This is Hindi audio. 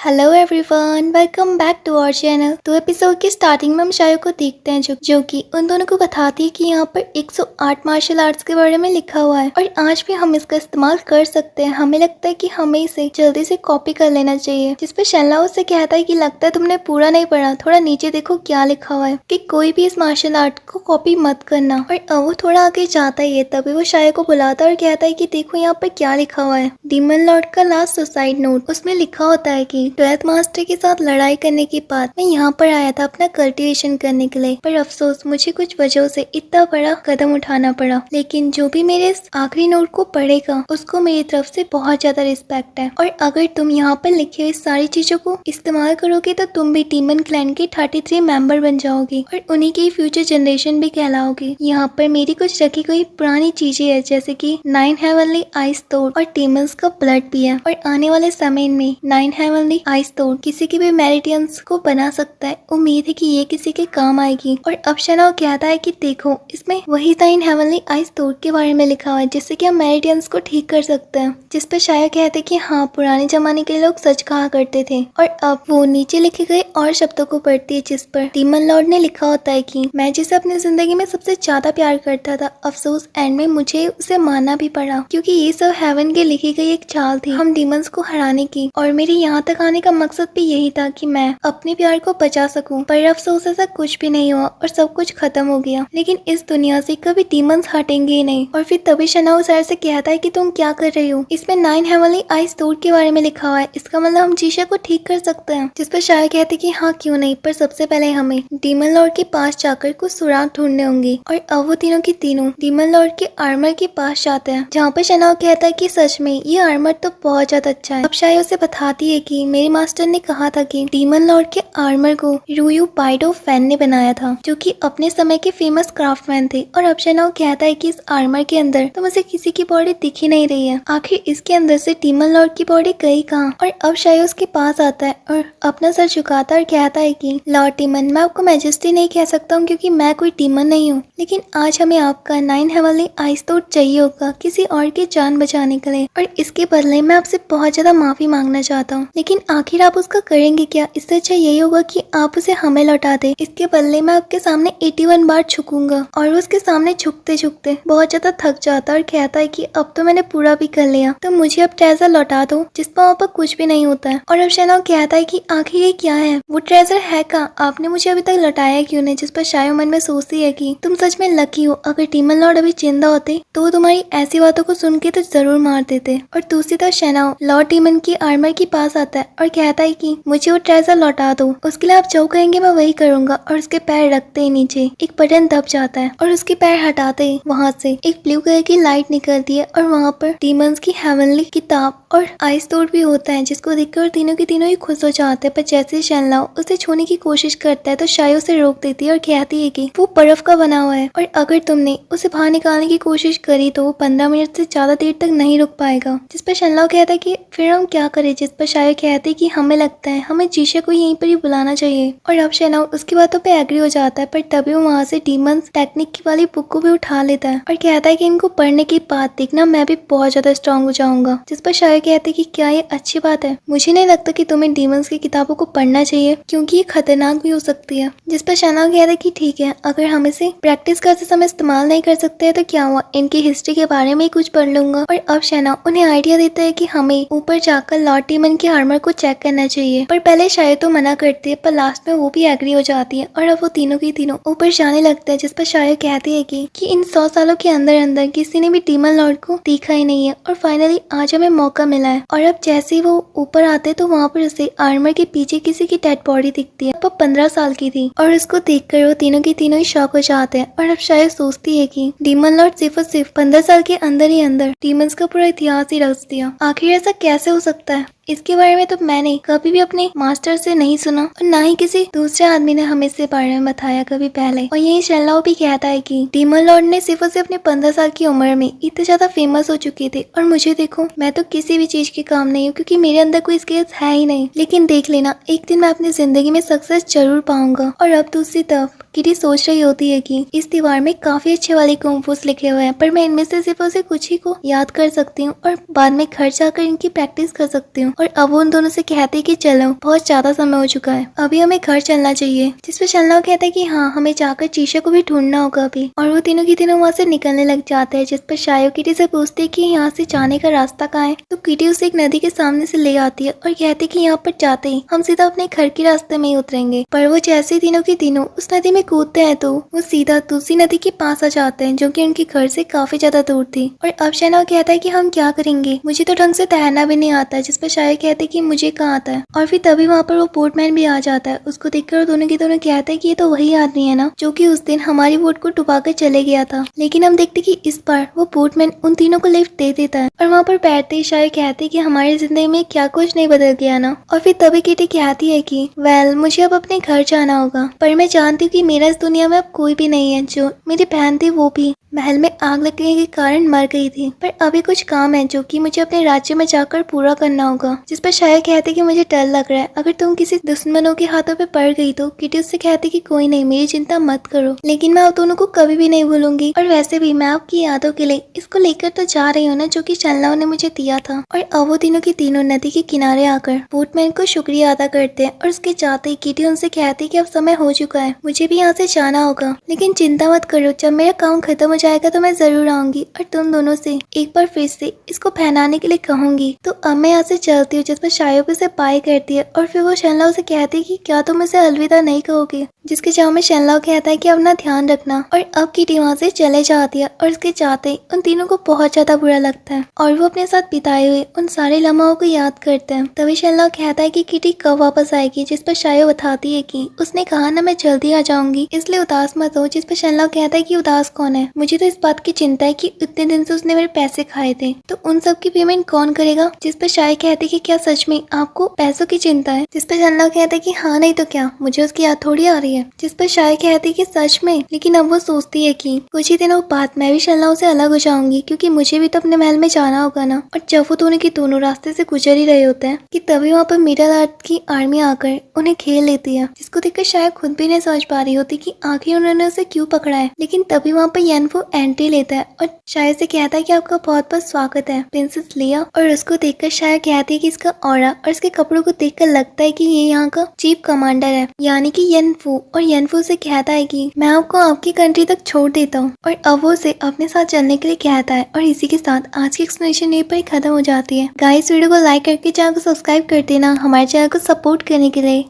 Hello everyone, welcome back to our channel. तो एपिसोड की स्टार्टिंग में हम शायो को देखते हैं जो कि उन दोनों को बताती है कि यहाँ पर 108 मार्शल आर्ट्स के बारे में लिखा हुआ है और आज भी हम इसका इस्तेमाल कर सकते हैं। हमें लगता है कि हमें इसे जल्दी से कॉपी कर लेना चाहिए। जिस पे शेनला उससे कहता है कि लगता है तुमने पूरा नहीं पढ़ा, थोड़ा नीचे देखो क्या लिखा हुआ है कि कोई भी इस मार्शल आर्ट को कॉपी मत करना। और वो थोड़ा आगे जाता ही है, तभी वो शायो को बुलाता है और कहता है कि देखो यहाँ पर क्या लिखा हुआ है। डीमन लॉर्ड का लास्ट सुसाइड नोट, उसमें लिखा होता है कि 12th मास्टर के साथ लड़ाई करने के बाद मैं यहाँ पर आया था अपना कल्टीवेशन करने के लिए, पर अफसोस मुझे कुछ वजहों से इतना बड़ा कदम उठाना पड़ा। लेकिन जो भी मेरे इस आखिरी नोट को पढ़ेगा उसको मेरी तरफ से बहुत ज्यादा रिस्पेक्ट है। और अगर तुम यहाँ पर लिखे हुए सारी चीजों को इस्तेमाल करोगे तो तुम भी डीमन क्लैन के 33 मेंबर बन जाओगे और उन्हीं की फ्यूचर जनरेशन भी कहलाओगे। यहाँ पर मेरी कुछ रखी गई पुरानी चीजें है, जैसे कि 9 हेवनली आइस तोड़ और डीमंस का ब्लड भी है। और आने वाले समय में 9 हेवनली आइस तोड़ किसी के भी मेरिडियंस को बना सकता है। उम्मीद है कि ये किसी के काम आएगी। और अब शनाओ कहता है कि देखो इसमें वही 9 हेवनली आइस तोड़ के बारे में लिखा हुआ है जिससे कि हम मेरिडियंस को ठीक कर सकते हैं। जिस पर शायद कहते कि हाँ, पुराने जमाने के लोग सच कहा करते थे। और अब वो नीचे लिखे गए और शब्दों को पढ़ती है जिस पर डीमन लॉर्ड ने लिखा होता है कि मैं जिसे अपनी जिंदगी में सबसे ज्यादा प्यार करता था, अफसोस एंड में मुझे उसे मानना भी पड़ा क्योंकि ये सब हेवन के लिखी गई एक चाल थी हम डीमंस को हराने की। और मेरे यहाँ तक आने का मकसद भी यही था कि मैं अपने प्यार को बचा सकूं, पर अफसोस ऐसा कुछ भी नहीं हुआ और सब कुछ खत्म हो गया। लेकिन इस दुनिया से कभी डीमंस हटेंगे ही नहीं। और फिर तभी शनाओ सर से कहता है कि तुम क्या कर रही हो, इसमें 9 हेवनली आइस तोड़ के बारे में लिखा हुआ है, इसका मतलब हम जीशा को ठीक कर सकते हैं। जिस पर शायद कहते कि हाँ क्यों नहीं, पर सबसे पहले हमें डीमन लॉर्ड के पास जाकर कुछ सुराग ढूंढने होंगे। और अब वो तीनों की तीनों डीमन लॉर्ड के आर्मर के पास जाते हैं, जहाँ पर शनाओ कहता है कि सच में ये आर्मर तो बहुत ज्यादा अच्छा है। अब शायद उसे बताती है कि मेरे मास्टर ने कहा था कि डीमन लॉर्ड के आर्मर को रूयू बाइडो फैन ने बनाया था, जो कि अपने समय के फेमस क्राफ्टमैन थे। और अब शनाओ कहता है कि इस आर्मर के अंदर तो मुझे किसी की बॉडी दिख ही नहीं रही है, आखिर इसके अंदर से डीमन लॉर्ड की बॉडी गई कहाँ। और अब शायद उसके पास आता है और अपना सर झुकाता और कहता है कि लॉर्ड डीमन, मैं आपको मैजेस्टी नहीं कह सकता हूँ क्योंकि मैं कोई डीमन नहीं हूँ, लेकिन आज हमें आपका 9 हेवनली आइस तोड़ चाहिए होगा किसी और की जान बचाने के लिए, और इसके बदले मैं आपसे बहुत ज्यादा माफी मांगना चाहता हूँ। लेकिन आखिर आप उसका करेंगे क्या? इससे अच्छा यही होगा कि आप उसे हमें लौटा दे। इसके बदले मैं आपके सामने 81 बार झुकूंगा। और वो उसके सामने झुकते झुकते बहुत ज्यादा थक जाता और कहता है कि अब तो मैंने पूरा भी कर लिया, तो मुझे अब ट्रेजर लौटा दो जिस पर वहाँ पर कुछ भी नहीं होता है। और अब शनाओ कहता है कि आखिर ये क्या है, वो ट्रेजर है का, आपने मुझे अभी तक लौटाया क्यों नहीं? जिस पर शायो मन में सोचती है कि तुम सच में लकी हो, अगर डीमन लॉर्ड अभी जिंदा होते तो तुम्हारी ऐसी बातों को सुन के तो जरूर मार देते। और दूसरी तरफ शनाओ लॉर्ड डीमन की आर्मर के पास आता है और कहता है कि मुझे वो ट्रेजर लौटा दो, उसके लिए आप जो कहेंगे मैं वही करूंगा। और उसके पैर रखते ही नीचे एक बटन दब जाता है और उसके पैर हटाते ही वहाँ से एक ब्लू कलर की लाइट निकलती है और वहाँ पर डीमंस की हेवनली किताब और आइस तोड़ भी होता है, जिसको देखकर तीनों के तीनों ही खुश हो जाते हैं। पर जैसे शेनलाओ उसे छूने की कोशिश करता है तो शायो उसे रोक देती है और कहती है कि वो बर्फ का बना हुआ है और अगर तुमने उसे बाहर निकालने की कोशिश करी तो वो 15 मिनट से ज्यादा देर तक नहीं रुक पाएगा। जिस पर शेनलाओ कहता है कि फिर हम क्या करें? जिस पर शायो कहती है कि हमें लगता है हमें जीशा को यहीं पर ही बुलाना चाहिए। और अब शेनलाओ उसकी बातों पे एग्री हो जाता है, पर तभी वो वहाँ से डीमंस टेक्निक वाली बुक को भी उठा लेता है और कहता है कि इनको पढ़ने के बाद देखना मैं भी बहुत ज्यादा स्ट्रॉन्ग हो जाऊंगा। जिस पर शायो कहते हैं कि क्या ये अच्छी बात है? मुझे नहीं लगता कि तुम्हें डीमंस की किताबों को पढ़ना चाहिए क्योंकि ये खतरनाक भी हो सकती है। जिस पर शेनलाओ कहता है कि ठीक है, अगर हम इसे प्रैक्टिस करते समय इस्तेमाल नहीं कर सकते तो क्या हुआ, इनकी हिस्ट्री के बारे में ही कुछ पढ़ लूंगा। और अब शेनलाओ उन्हें आइडिया देता है कि हमें ऊपर जाकर लॉर्ड डीमन के आर्मर को चेक करना चाहिए, पर पहले शायद तो मना करती है, पर लास्ट में वो भी एग्री हो जाती है और अब वो तीनों की तीनों ऊपर जाने लगते हैं। जिस पर शायद कहती है कि इन 100 सालों के अंदर अंदर किसी ने भी डीमन लॉर्ड को देखा ही नहीं है और फाइनली आज हमें मौका मिला है। और अब जैसे वो ऊपर आते तो वहाँ पर उसे आर्मर के पीछे किसी की डेड बॉडी दिखती है, वो 15 साल की थी और उसको देखकर वो तीनों के तीनों ही शॉक हो जाते हैं। और अब शायद सोचती है कि डीमन लॉर्ड सिर्फ और सिर्फ 15 साल के अंदर ही अंदर डीमंस का पूरा इतिहास ही रच दिया। आखिर ऐसा कैसे हो सकता है? इसके बारे में तो मैंने कभी भी अपने मास्टर से नहीं सुना और ना ही किसी दूसरे आदमी ने हमें इसके बारे में बताया कभी पहले। और यही शेनलाओ भी कहता है कि डीमन लॉर्ड ने सिर्फ और सिर्फ अपने 15 साल की उम्र में इतने ज्यादा फेमस हो चुके थे और मुझे देखो, मैं तो किसी भी चीज के काम नहीं हूँ क्योंकि मेरे अंदर कोई स्किल्स है ही नहीं। लेकिन देख लेना, एक दिन मैं अपनी जिंदगी में सक्सेस जरूर पाऊंगा। और अब दूसरी तरफ किटी सोच रही होती है कि इस दीवार में काफी अच्छे वाले कुंफूस लिखे हुए हैं, पर मैं इनमें से सिर्फ उसे कुछ ही को याद कर सकती हूँ और बाद में घर जाकर इनकी प्रैक्टिस कर सकती हूँ। और अब वो उन दोनों से कहती है कि चलो बहुत ज्यादा समय हो चुका है, अभी हमें घर चलना चाहिए। जिसपे शनलाओ कहता है कि हाँ, हमें जाकर चीशा को भी ढूंढना होगा अभी। और वो तीनों की तीनों वहाँ से निकलने लग जाते हैं। जिस पर शायो किटी से पूछती है कि यहाँ से जाने का रास्ता कहाँ है। तो किटी उसे एक नदी के सामने से ले आती है और कहती है कि यहाँ पर जाते ही हम सीधा अपने घर के रास्ते में ही उतरेंगे। पर वो जैसे तीनों की तीनों उस नदी में कूदते हैं तो वो सीधा दूसरी नदी के पास आ जाते हैं, जो कि उनके घर से काफी ज्यादा दूर थी। और अब शनलाओ कहता है कि हम क्या करेंगे, मुझे तो ढंग से तैरना भी नहीं आता। जिस पर शायो कहते हैं कि मुझे कहाँ आता है। और फिर तभी वहाँ पर वो बोटमैन भी आ जाता है। उसको देखकर दोनों की दोनों कहते हैं कि ये तो वही आदमी है ना जो कि उस दिन हमारी बोट को डुबाकर चले गया था। लेकिन हम देखते कि इस बार वो बोटमैन उन तीनों को लिफ्ट दे देता है। और वहाँ पर बैठते ही शायद कहते कि हमारी जिंदगी में क्या कुछ नहीं बदल गया ना। और फिर तभी किटी कहती है कि वेल, मुझे अब अपने घर जाना होगा, पर मैं जानती हूँ कि मेरा इस दुनिया में अब कोई भी नहीं है। जो मेरी बहन थी वो भी महल में आग लगने के कारण मर गई थी, पर अभी कुछ काम है जो कि मुझे अपने राज्य में जाकर पूरा करना होगा। जिस पर शायद कहते कि मुझे डर लग रहा है, अगर तुम किसी दुश्मनों के हाथों पे पड़ गई तो। किटी उससे कहती कि कोई नहीं, मेरी चिंता मत करो, लेकिन मैं आप दोनों को कभी भी नहीं भूलूंगी। और वैसे भी मैं आपकी यादों के लिए इसको लेकर तो जा रही हूँ ना, जो कि शनलाओ ने मुझे दिया था। और अब वो तीनों की तीनों नदी के किनारे आकर बोटमैन को शुक्रिया अदा करते हैं। और उसके जाते ही किटी उनसे कहती कि अब समय हो चुका है, मुझे भी यहाँ से जाना होगा, लेकिन चिंता मत करो, जब मेरा काम खत्म हो जाएगा तो मैं जरूर आऊंगी और तुम दोनों से एक बार फिर से इसको पहनाने के लिए कहूंगी। तो अब मैं यहाँ से चलती हूँ। जिस पर शायो उसे बाय करती है और फिर वो शनलाओ से कहती है कि क्या तुम इसे अलविदा नहीं कहोगे। जिसके जवाब में शनलाओ कहता है कि अपना ध्यान रखना। और अब किटी वहाँ से चले जाती है और उसके जाते ही उन तीनों को बहुत ज्यादा बुरा लगता है और वो अपने साथ बिताए हुए उन सारे लम्हों को याद करते हैं। तभी शनलाओ कहता है कि किटी कब वापस आएगी। जिस पर शायो बताती है कि उसने कहा ना मैं जल्दी आ जाऊंगी, इसलिए उदास मत हो। जिस पर शनलाओ कहता है कि उदास कौन है, मुझे तो इस बात की चिंता है कि इतने दिन से उसने मेरे पैसे खाए थे, तो उन सब की पेमेंट कौन करेगा। जिस पर शायद कहते कि क्या सच में आपको पैसों की चिंता है। जिस पर शनलाओ कहते कि हाँ, नहीं तो क्या, मुझे उसकी याद थोड़ी आ रही है। जिस पर शायद कहती कि सच में, लेकिन अब वो सोचती है कि कुछ ही दिनों बाद मैं भी शनलाओ से अलग हो जाऊंगी, क्योंकि मुझे भी तो अपने महल में जाना होगा ना। और जब वो दोनों के दोनों रास्ते से गुजर ही रहे होते हैं कि तभी वहाँ पर मिडल अर्थ की आर्मी आकर उन्हें घेर लेती है, जिसको देखकर शायद खुद भी नहीं समझ पा रही होती कि आखिर उन्होंने उसे क्यों पकड़ा है। लेकिन तभी वहाँ पर यनफू एंट्री लेता है और शायद से कहता है कि आपका बहुत बहुत स्वागत है प्रिंसेस लिया। और उसको देखकर शायद कहती है कि इसका ऑरा और इसके कपड़ों को देखकर लगता है कि ये यहाँ का चीफ कमांडर है, यानी कि यनफू। और यनफू से कहता है कि मैं आपको आपकी कंट्री तक छोड़ देता हूँ। और अब वो उसे अपने साथ चलने के लिए कहता है। और इसी के साथ आज की एक्सप्लेनेशन यहीं पर खत्म हो जाती है। गाइस, वीडियो को लाइक करके चैनल को सब्सक्राइब कर देना हमारे चैनल को सपोर्ट करने के लिए।